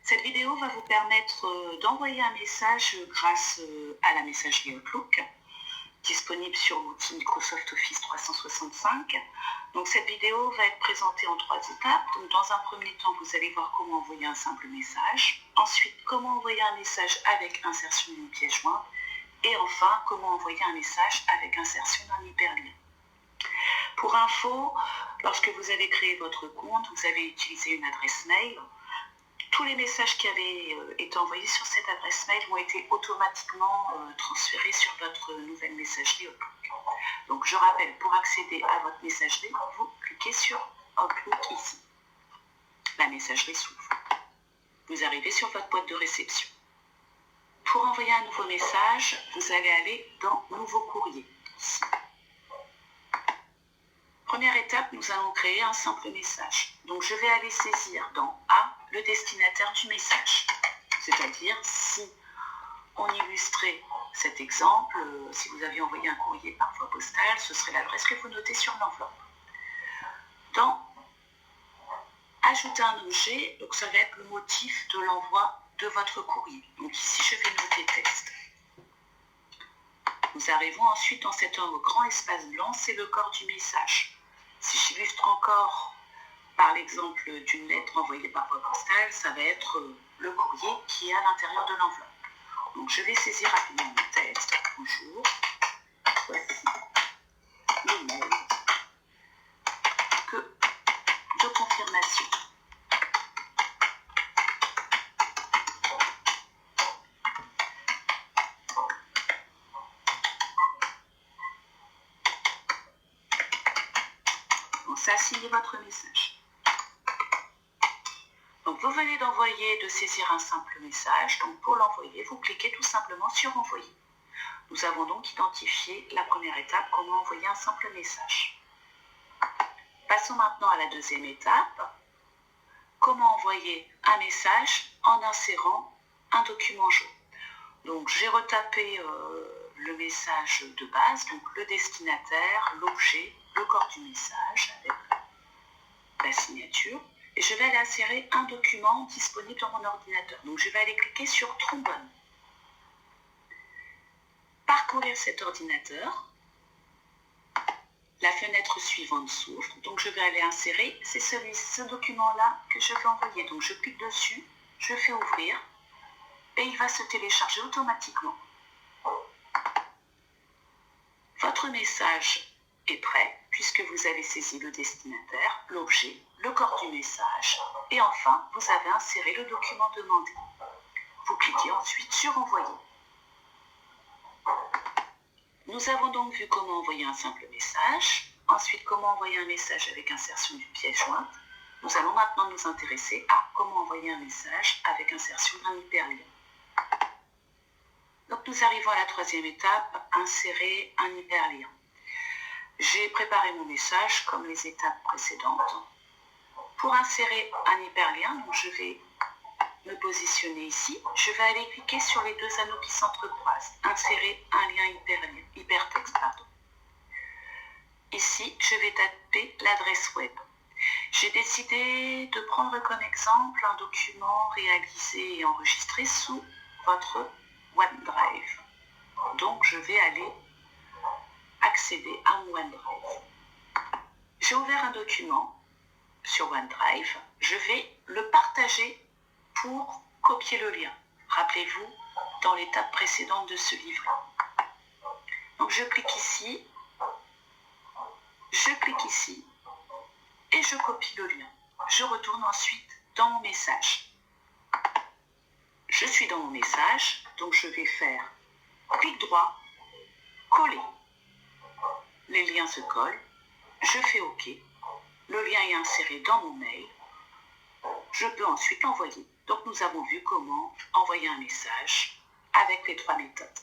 Cette vidéo va vous permettre d'envoyer un message grâce à la messagerie Outlook, disponible sur l'outil Microsoft Office 365. Donc cette vidéo va être présentée en 3 étapes. Donc dans un premier temps, vous allez voir comment envoyer un simple message. Ensuite, comment envoyer un message avec insertion d'une pièce jointe. Et enfin, comment envoyer un message avec insertion d'un hyperlien. Pour info, lorsque vous avez créé votre compte, vous avez utilisé une adresse mail. Tous les messages qui avaient été envoyés sur cette adresse mail ont été automatiquement transférés sur votre nouvelle messagerie Outlook. Donc je rappelle, pour accéder à votre messagerie, vous cliquez sur Outlook ici. La messagerie s'ouvre. Vous arrivez sur votre boîte de réception. Pour envoyer un nouveau message, vous allez aller dans Nouveau courrier, ici. Première étape, nous allons créer un simple message. Donc je vais aller saisir dans A le destinataire du message. C'est-à-dire, si on illustrait cet exemple, si vous aviez envoyé un courrier par voie postale, ce serait l'adresse que vous notez sur l'enveloppe. Dans Ajouter un objet, donc ça va être le motif de l'envoi de votre courrier. Donc ici, je vais noter texte. Nous arrivons ensuite dans cet grand espace blanc, c'est le corps du message. Si j'illustre encore par l'exemple d'une lettre envoyée par voie postale, ça va être le courrier qui est à l'intérieur de l'enveloppe. Donc je vais saisir rapidement mon texte. Bonjour, voici le mail de confirmation. Donc ça signe votre message. Donc vous venez de saisir un simple message. Donc pour l'envoyer, vous cliquez tout simplement sur envoyer. Nous avons donc identifié la première étape, comment envoyer un simple message. Passons maintenant à la deuxième étape. Comment envoyer un message en insérant un document jaune. Donc j'ai retapé le message de base, donc le destinataire, l'objet, le corps du message avec la signature. Et je vais aller insérer un document disponible dans mon ordinateur. Donc je vais aller cliquer sur trombone. Parcourir cet ordinateur. La fenêtre suivante s'ouvre. Donc je vais aller insérer, c'est ce document-là que je vais envoyer. Donc je clique dessus, je fais ouvrir et il va se télécharger automatiquement. Votre message est prêt puisque vous avez saisi le destinataire, l'objet, le corps du message et enfin vous avez inséré le document demandé. Vous cliquez ensuite sur envoyer. Nous avons donc vu comment envoyer un simple message, ensuite comment envoyer un message avec insertion d'une pièce jointe. Nous allons maintenant nous intéresser à comment envoyer un message avec insertion d'un hyperlien. Donc nous arrivons à la troisième étape, insérer un hyperlien. J'ai préparé mon message comme les étapes précédentes. Pour insérer un hyperlien, donc je vais me positionner ici. Je vais aller cliquer sur les deux anneaux qui s'entrecroisent. Insérer un lien hypertexte. Ici, je vais taper l'adresse web. J'ai décidé de prendre comme exemple un document réalisé et enregistré sous votre OneDrive. Donc, je vais aller accéder à mon OneDrive. J'ai ouvert un document sur OneDrive. Je vais le partager pour copier le lien. Rappelez-vous, dans l'étape précédente de ce livret. Donc, je clique ici et je copie le lien. Je retourne ensuite dans mon message. Je suis dans mon message, donc je vais faire clic droit, coller. Les liens se collent, je fais OK. Le lien est inséré dans mon mail. Je peux ensuite l'envoyer. Donc nous avons vu comment envoyer un message avec les 3 méthodes.